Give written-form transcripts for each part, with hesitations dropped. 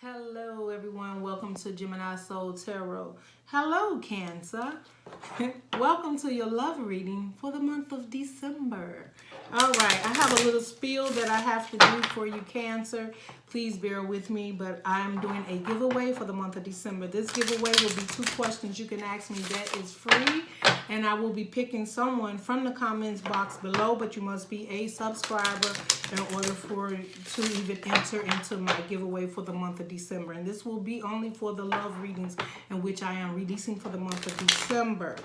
Hello everyone, welcome to Gemini Soul Tarot. Hello Cancer. Welcome to your love reading for the month of December. Alright, I have a little spiel that I have to do for you Cancer. Please bear with me, but I'm doing a giveaway for the month of December. This giveaway will be 2 questions you can ask me that is free. And I will be picking someone from the comments box below, but you must be a subscriber in order to even enter into my giveaway for the month of December. And this will be only for the love readings in which I am releasing for the month of December.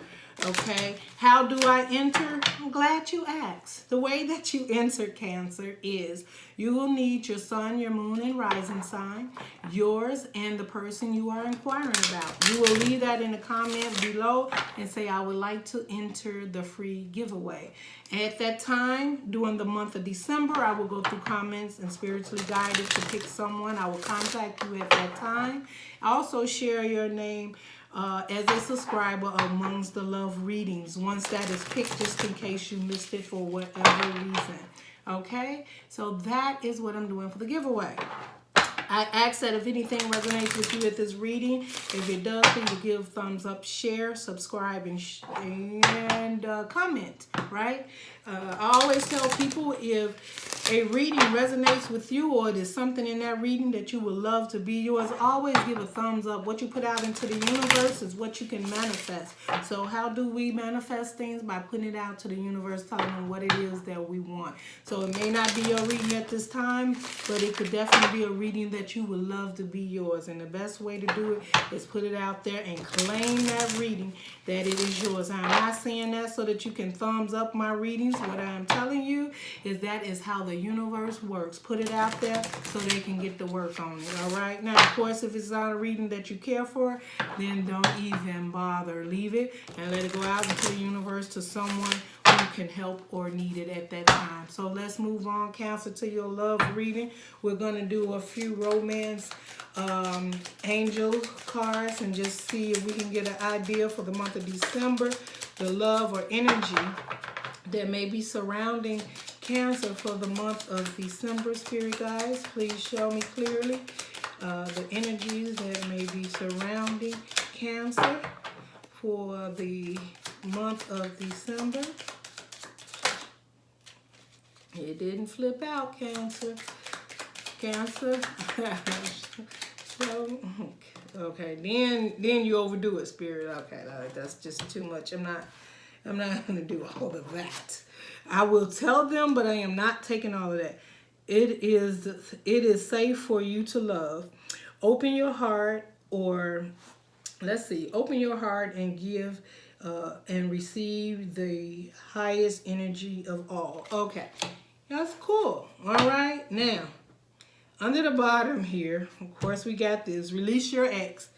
Okay, how do I enter? I'm glad you asked. The way that you enter Cancer is you will need your sun, your moon, and rising sign, yours and the person you are inquiring about. You will leave that in the comment below and say, I would like to enter the free giveaway. At that time, during the month of December, I will go through comments and spiritually guided to pick someone. I will contact you at that time. Also share your name as a subscriber amongst the love readings once that is picked, just in case you missed it for whatever reason. Okay, so that is what I'm doing for the giveaway. I ask that if anything resonates with you at this reading, if it does, please give thumbs up, share, subscribe, and comment, right? I always tell people if a reading resonates with you or there's something in that reading that you would love to be yours, always give a thumbs up. What you put out into the universe is what you can manifest. So how do we manifest things? By putting it out to the universe, telling them what it is that we want. So it may not be your reading at this time, but it could definitely be a reading that you would love to be yours. And the best way to do it is put it out there and claim that reading that it is yours. I'm not saying that so that you can thumbs up my readings. What I'm telling you is that is how the universe works. Put it out there so they can get to work on it. All right. Now, of course, if it's not a reading that you care for, then don't even bother. Leave it and let it go out into the universe to someone who can help or need it at that time. So let's move on, Cancer, to your love reading. We're going to do a few romance angel cards and just see if we can get an idea for the month of December, the love or energy that may be surrounding Cancer for the month of December. Spirit guides, please show me clearly the energies that may be surrounding Cancer for the month of December. It didn't flip out, Cancer. Cancer. So, okay, then you overdo it, Spirit. Okay, that's just too much. I'm not gonna do all of that. I will tell them, but I am not taking all of that. It is safe for you to love. Open your heart, or let's see, open your heart and give and receive the highest energy of all. Okay, that's cool. All right, now under the bottom here, of course, we got this. Release your ex.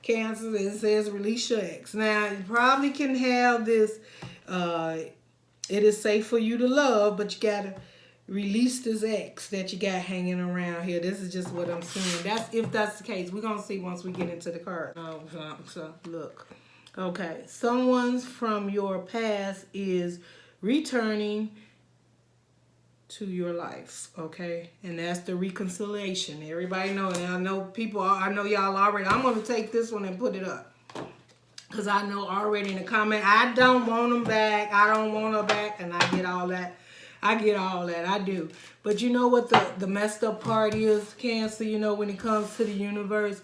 Cancer, it says release your ex. Now, you probably can have this, it is safe for you to love, but you got to release this ex that you got hanging around here. This is just what I'm seeing. That's if that's the case. We're going to see once we get into the card. So look. Okay. Someone from your past is returning to your life, okay? And that's the reconciliation. Everybody know, and I know people, I know y'all already. I'm going to take this one and put it up because I know already in the comment, I don't want them back. I don't want her back, and I get all that. I get all that. I do. But you know what the messed up part is, Cancer? You know, when it comes to the universe,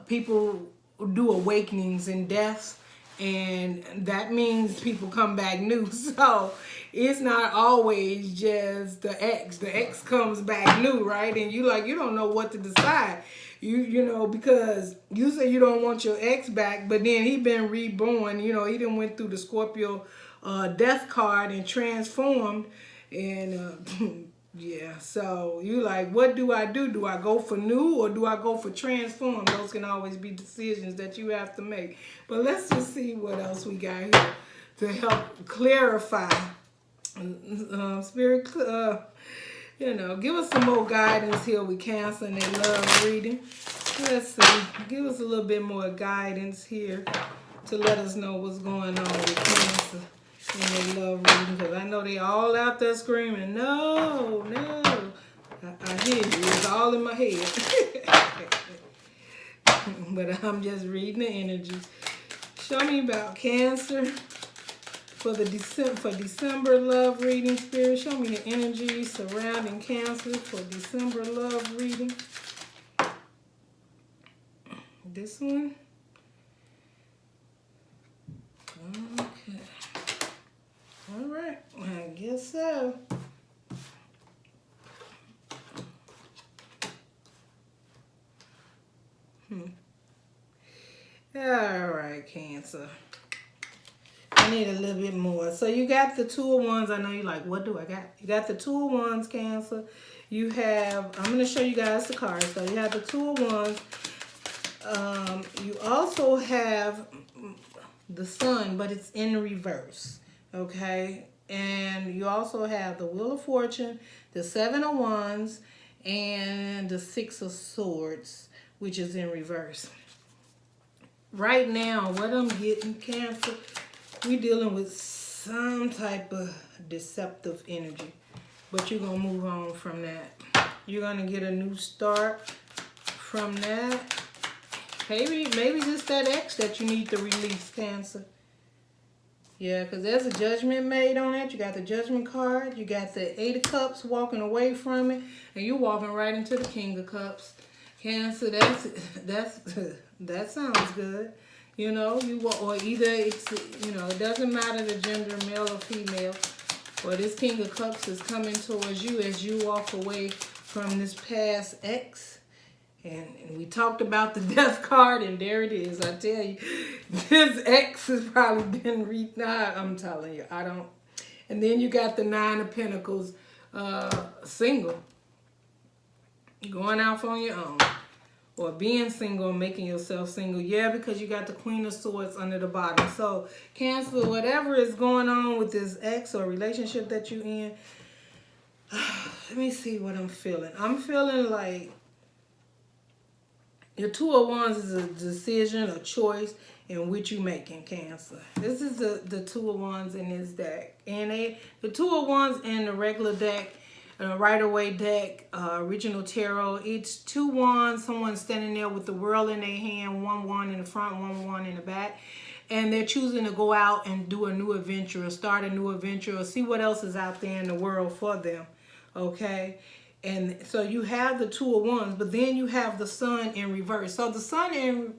people do awakenings and deaths, and that means people come back new. So it's not always just the ex. The ex comes back new, right? And you don't know what to decide. You know, because you say you don't want your ex back, but then he been reborn. You know, he done went through the Scorpio death card and transformed. And yeah, so you like, what do I do? Do I go for new or do I go for transform? Those can always be decisions that you have to make. But let's just see what else we got here to help clarify. Spirit, you know, give us some more guidance here with Cancer and their love reading. Let's see. Give us a little bit more guidance here to let us know what's going on with Cancer and their love reading. Because I know they all out there screaming, no, no. I hear you. It's all in my head. But I'm just reading the energies. Show me about Cancer for December love reading, Spirit. Show me the energy surrounding Cancer for December love reading. This one. Okay. All right. I guess so. All right, Cancer. I need a little bit more. So you got the Two of Wands. I know you're like, what do I got? You got the Two of Wands, Cancer. You have, I'm going to show you guys the cards. So you have the Two of Wands. You also have the Sun, but it's in reverse. Okay? And you also have the Wheel of Fortune, the Seven of Wands, and the Six of Swords, which is in reverse. Right now, what I'm getting, Cancer, we're dealing with some type of deceptive energy. But you're going to move on from that. You're going to get a new start from that. Maybe just that ex that you need to release, Cancer. Yeah, because there's a judgment made on that. You got the Judgment card. You got the Eight of Cups walking away from it. And you're walking right into the King of Cups. Cancer, that sounds good. You know, or either it's, you know, it doesn't matter the gender, male or female. Or this King of Cups is coming towards you as you walk away from this past ex. And we talked about the Death card, and there it is. I tell you, this ex has probably been I'm telling you, I don't. And then you got the Nine of Pentacles, single. Going out on your own. Or being single and making yourself single. Yeah, because you got the Queen of Swords under the bottom. So, Cancer, whatever is going on with this ex or relationship that you're in, let me see what I'm feeling. I'm feeling like your Two of Wands is a decision, a choice in which you're making, Cancer. This is the Two of Wands in this deck. And the Two of Wands in the regular deck, Rider-Waite deck, original tarot, it's two wands, someone standing there with the world in their hand, one wand in the front, one wand in the back, and they're choosing to go out and do a new adventure or start a new adventure or see what else is out there in the world for them, okay? And so you have the Two of Wands, but then you have the Sun in reverse. So the Sun in,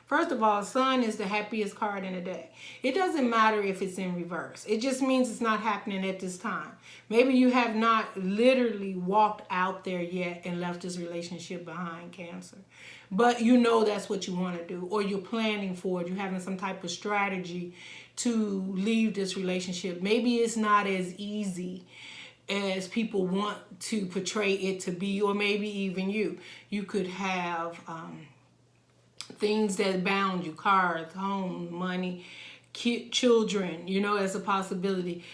first of all, Sun is the happiest card in the deck. It doesn't matter if it's in reverse. It just means it's not happening at this time. Maybe you have not literally walked out there yet and left this relationship behind, Cancer. But you know that's what you want to do, or you're planning for it. You're having some type of strategy to leave this relationship. Maybe it's not as easy as people want to portray it to be, or maybe even you. You could have things that bound you, cars, home, money, children, you know, as a possibility.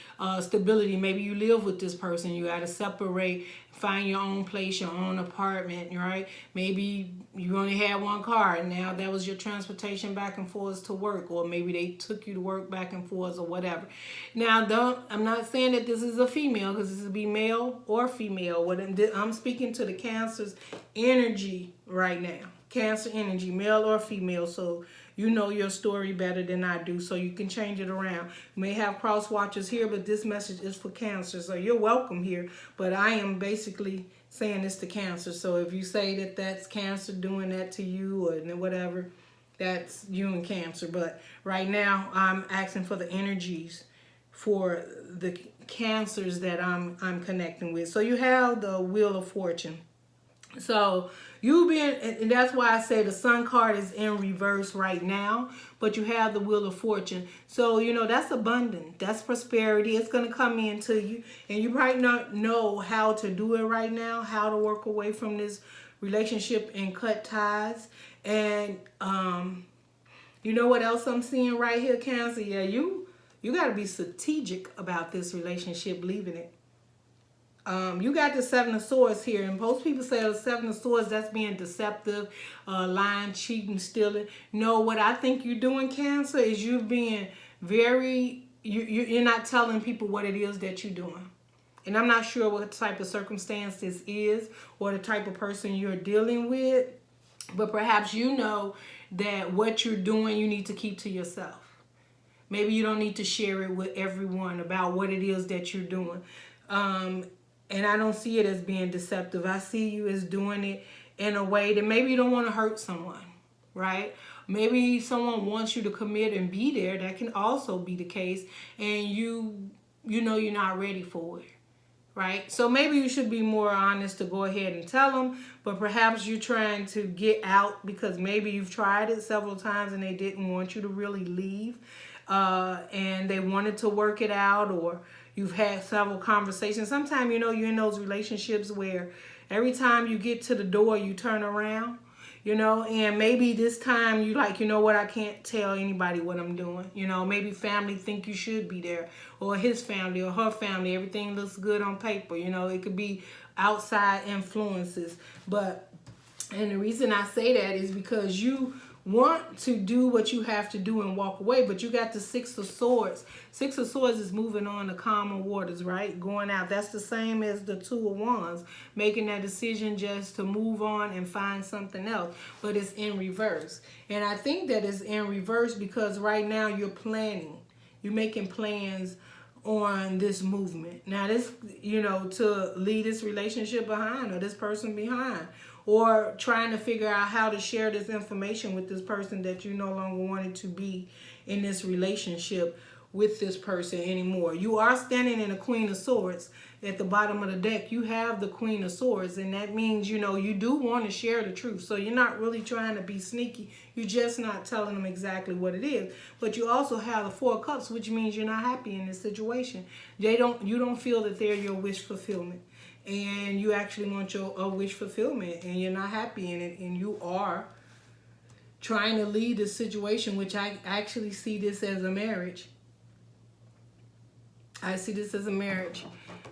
Stability, maybe you live with this person, you got to separate, find your own place, your own apartment, right? Maybe you only had one car and now that was your transportation back and forth to work, or maybe they took you to work back and forth or whatever. Now, I'm not saying that this is a female, because this would be male or female. I'm speaking to the Cancer's energy right now. Cancer energy, male or female, so you know your story better than I do, so you can change it around. You may have cross watchers here, but this message is for Cancer, so you're welcome here. But I am basically saying this to Cancer, so if you say that that's Cancer doing that to you or whatever, that's you and Cancer. But right now, I'm asking for the energies for the Cancers that I'm connecting with. So you have the Wheel of Fortune. So and that's why I say the Sun card is in reverse right now, but you have the Wheel of Fortune. So, you know, that's abundant. That's prosperity. It's going to come into you. And you might not know how to do it right now, how to work away from this relationship and cut ties. And you know what else I'm seeing right here, Cancer? Yeah, you got to be strategic about this relationship, leaving it. You got the Seven of Swords here, and most people say the Seven of Swords, that's being deceptive, lying, cheating, stealing. No, what I think you're doing, Cancer, is you're being very, you're not telling people what it is that you're doing. And I'm not sure what type of circumstance this is or the type of person you're dealing with, but perhaps you know that what you're doing you need to keep to yourself. Maybe you don't need to share it with everyone about what it is that you're doing. And I don't see it as being deceptive. I see you as doing it in a way that maybe you don't want to hurt someone, right? Maybe someone wants you to commit and be there. That can also be the case. And you know you're not ready for it, right? So maybe you should be more honest to go ahead and tell them. But perhaps you're trying to get out because maybe you've tried it several times and they didn't want you to really leave. And they wanted to work it out, or you've had several conversations. Sometimes, you know, you're in those relationships where every time you get to the door, you turn around, you know, and maybe this time you like, you know what, I can't tell anybody what I'm doing. You know, maybe family think you should be there, or his family or her family. Everything looks good on paper. You know, it could be outside influences. And the reason I say that is because you want to do what you have to do and walk away, but you got the Six of Swords. Six of Swords is moving on to calmer waters, right? Going out. That's the same as the Two of Wands, making that decision just to move on and find something else, but it's in reverse. And I think that it's in reverse because right now you're planning. You're making plans on this movement. Now this, you know, to leave this relationship behind or this person behind, or trying to figure out how to share this information with this person that you no longer wanted to be in this relationship with this person anymore. You are standing in a Queen of Swords. At the bottom of the deck, you have the Queen of Swords, and that means, you know, you do want to share the truth. So you're not really trying to be sneaky. You're just not telling them exactly what it is. But you also have the Four of Cups, which means you're not happy in this situation. You don't feel that they're your wish fulfillment. And you actually want your wish fulfillment, and you're not happy in it, and you are trying to lead this situation, which I actually see this as a marriage. I see this as a marriage,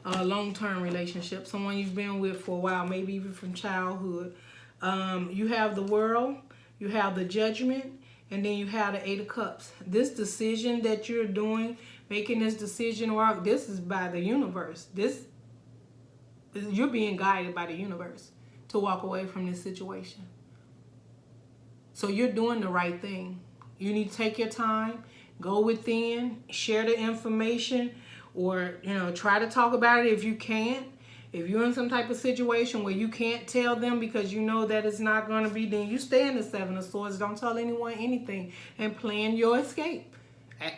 a long-term relationship, someone you've been with for a while, maybe even from childhood. You have the World, you have the Judgment, and then you have the Eight of Cups. This decision that you're doing, making this decision, this is by the universe. You're being guided by the universe to walk away from this situation. So you're doing the right thing. You need to take your time, go within, share the information, or, you know, try to talk about it if you can't. If you're in some type of situation where you can't tell them because you know that it's not going to be, then you stay in the Seven of Swords. Don't tell anyone anything and plan your escape.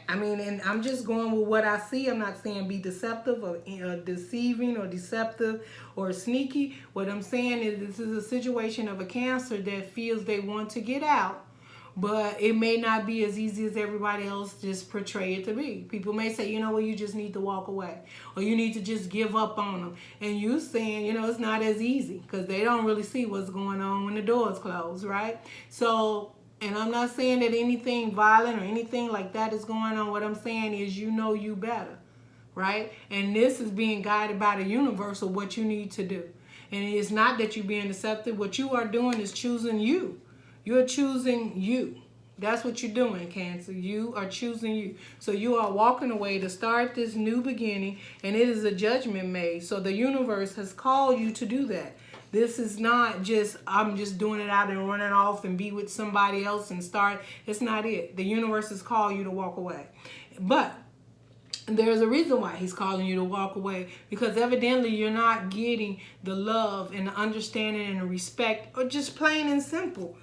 I mean, and I'm just going with what I see. I'm not saying be deceptive or deceiving or deceptive or sneaky. What I'm saying is this is a situation of a Cancer that feels they want to get out, but it may not be as easy as everybody else just portray it to be. People may say, you know what, you just need to walk away, or you need to just give up on them. And you saying, you know, it's not as easy because they don't really see what's going on when the door's closed, right? So, and I'm not saying that anything violent or anything like that is going on. What I'm saying is you know you better, right? And this is being guided by the universe of what you need to do. And it's not that you're being deceptive. What you are doing is choosing you. You're choosing you. That's what you're doing, Cancer. You are choosing you. So you are walking away to start this new beginning, and it is a judgment made. So the universe has called you to do that. This is not just, I'm just doing it out and running off and be with somebody else and start. It's not it. The universe has called you to walk away. But there's a reason why he's calling you to walk away, because evidently you're not getting the love and the understanding and the respect, or just plain and simple.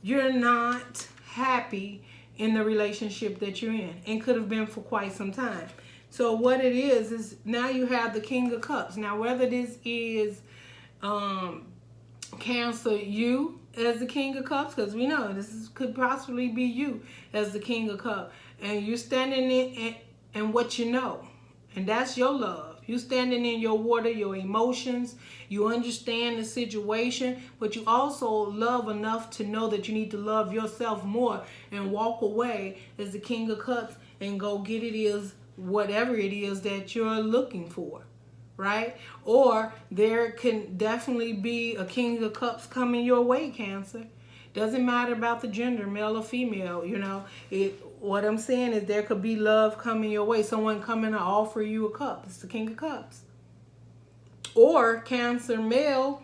You're not happy in the relationship that you're in, and could have been for quite some time. So what it is now you have the King of Cups. Now whether this is Cancer, you as the King of Cups, because we know could possibly be you as the King of Cups, and you're standing in what you know, and that's your love. You standing in your water, your emotions. You understand the situation, but you also love enough to know that you need to love yourself more and walk away as the King of Cups and go get whatever it is that you're looking for. Right? Or there can definitely be a King of Cups coming your way, Cancer. Doesn't matter about the gender, male or female, you know. What I'm saying is there could be love coming your way. Someone coming to offer you a cup. It's the King of Cups. Or Cancer male,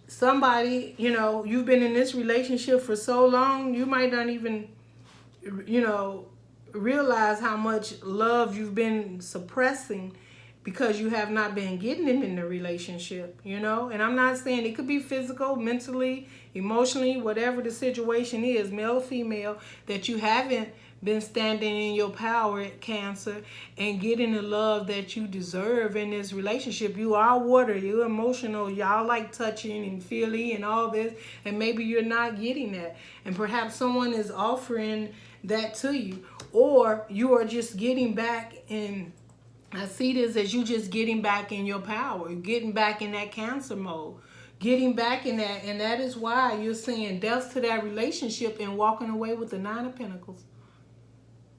somebody, you know, you've been in this relationship for so long, you might not even, you know, realize how much love you've been suppressing because you have not been getting it in the relationship, you know. And I'm not saying it could be physical, mentally, emotionally, whatever the situation is, male or female, that you haven't been standing in your power, Cancer, and getting the love that you deserve in this relationship. You are water, you're emotional, y'all like touching and feeling and all this, and maybe you're not getting that. And perhaps someone is offering that to you, or you are just getting back in. I see this as you just getting back in your power, getting back in that Cancer mode, getting back in that. And that is why you're saying death to that relationship and walking away with the Nine of Pentacles.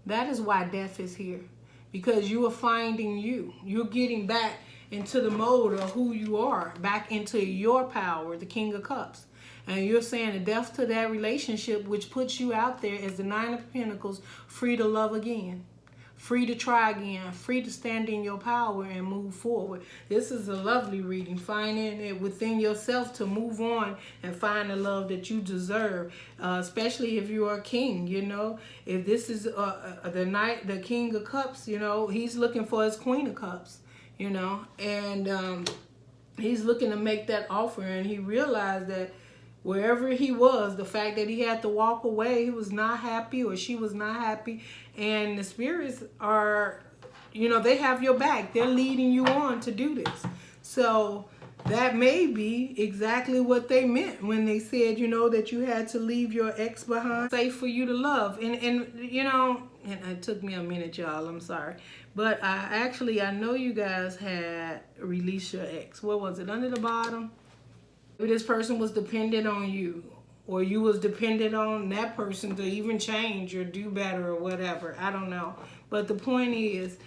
That is why death is here, because you are finding you. You're getting back into the mode of who you are, back into your power, the King of Cups. And you're saying a death to that relationship, which puts you out there as the Nine of Pentacles, free to love again, free to try again, free to stand in your power and move forward. This is a lovely reading, finding it within yourself to move on and find the love that you deserve, especially if you are a king, you know. If this is the King of Cups, you know, he's looking for his Queen of Cups, you know, and he's looking to make that offer, and he realized that wherever he was, the fact that he had to walk away, he was not happy, or she was not happy. And the spirits are, you know, they have your back. They're leading you on to do this. So that may be exactly what they meant when they said, you know, that you had to leave your ex behind, safe for you to love. And you know, and it took me a minute, y'all, I'm sorry. But I know you guys had released your ex. What was it, under the bottom? This person was dependent on you, or you was dependent on that person to even change or do better or whatever. I don't know. But the point is,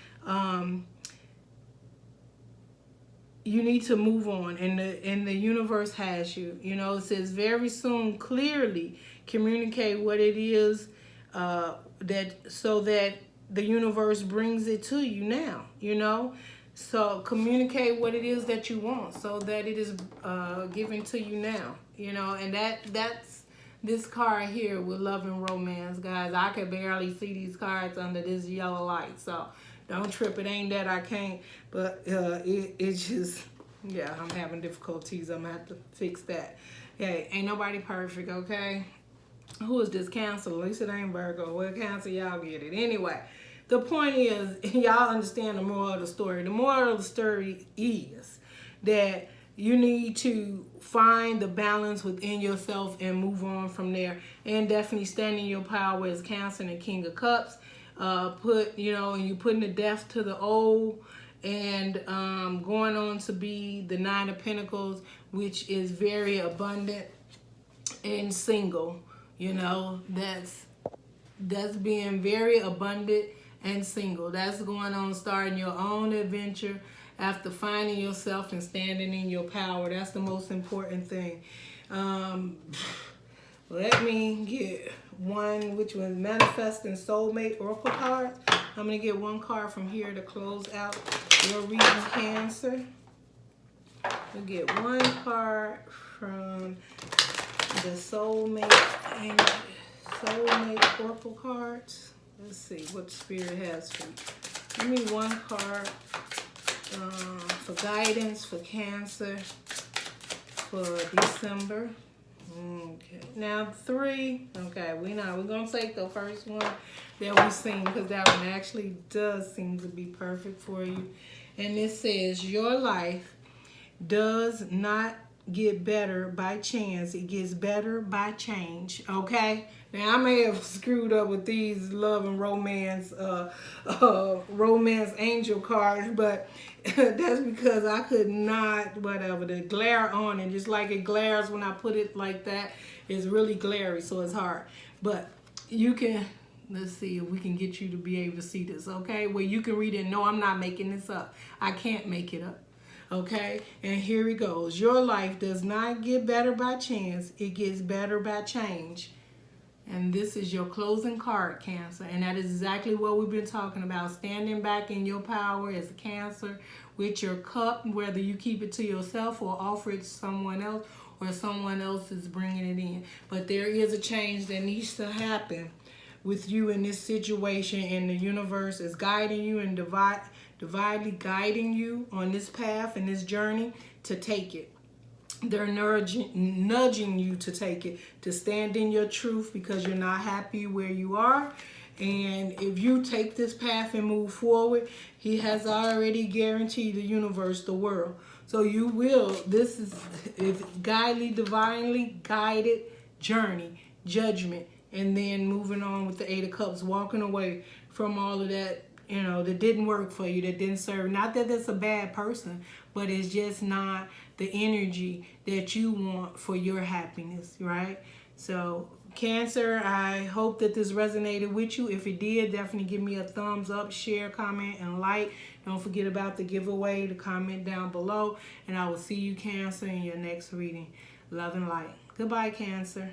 you need to move on, and the universe has you. You know, it says very soon, clearly communicate what it is, so that the universe brings it to you now, you know. So communicate what it is that you want, so that it is given to you now, you know. And that's this card here with love and romance, guys. I can barely see these cards under this yellow light, so don't trip. It ain't that I can't, but it's just, yeah, I'm having difficulties. I'm gonna have to fix that. Hey, ain't nobody perfect, okay? Who is this, Cancer? At least it ain't Virgo. Well, Cancer, y'all get it. Anyway, the point is, y'all understand the moral of the story. The moral of the story is that you need to find the balance within yourself and move on from there. And definitely stand in your power as Cancer and King of Cups. You putting the death to the old, and going on to be the Nine of Pentacles, which is very abundant and single. You know, that's being very abundant and single. That's going on, starting your own adventure after finding yourself and standing in your power. That's the most important thing. Let me get one, which was Manifesting Soulmate Oracle cards. I'm going to get one card from here to close out your reading, Cancer. We'll get one card from the Soulmate Oracle cards. Let's see what Spirit has for you. Give me one card for guidance for Cancer for December. Okay, now 3. Okay, we're gonna take the first one that we've seen, because that one actually does seem to be perfect for you. And it says, your life does not get better by chance, it gets better by change. Okay, now I may have screwed up with these love and romance romance angel cards, but that's because I could not, whatever, the glare on it, just like it glares when I put it like that, it's really glary, so it's hard. But you can, let's see if we can get you to be able to see this, okay, where you can read it. No, I'm not making this up. I can't make it up. Okay, and here it goes. Your life does not get better by chance. It gets better by change. And this is your closing card, Cancer. And that is exactly what we've been talking about. Standing back in your power as a Cancer with your cup, whether you keep it to yourself or offer it to someone else, or someone else is bringing it in. But there is a change that needs to happen with you in this situation, and the universe is guiding you and divinely guiding you on this path and this journey to take it. They're nudging you to take it, to stand in your truth, because you're not happy where you are. And if you take this path and move forward, he has already guaranteed the universe, the world. So you will, this is divinely guided journey, judgment, and then moving on with the Eight of Cups, walking away from all of that, that didn't work for you, that didn't serve. Not that it's a bad person, but it's just not the energy that you want for your happiness, right? So, Cancer, I hope that this resonated with you. If it did, definitely give me a thumbs up, share, comment, and like. Don't forget about the giveaway, the comment down below. And I will see you, Cancer, in your next reading. Love and light. Goodbye, Cancer.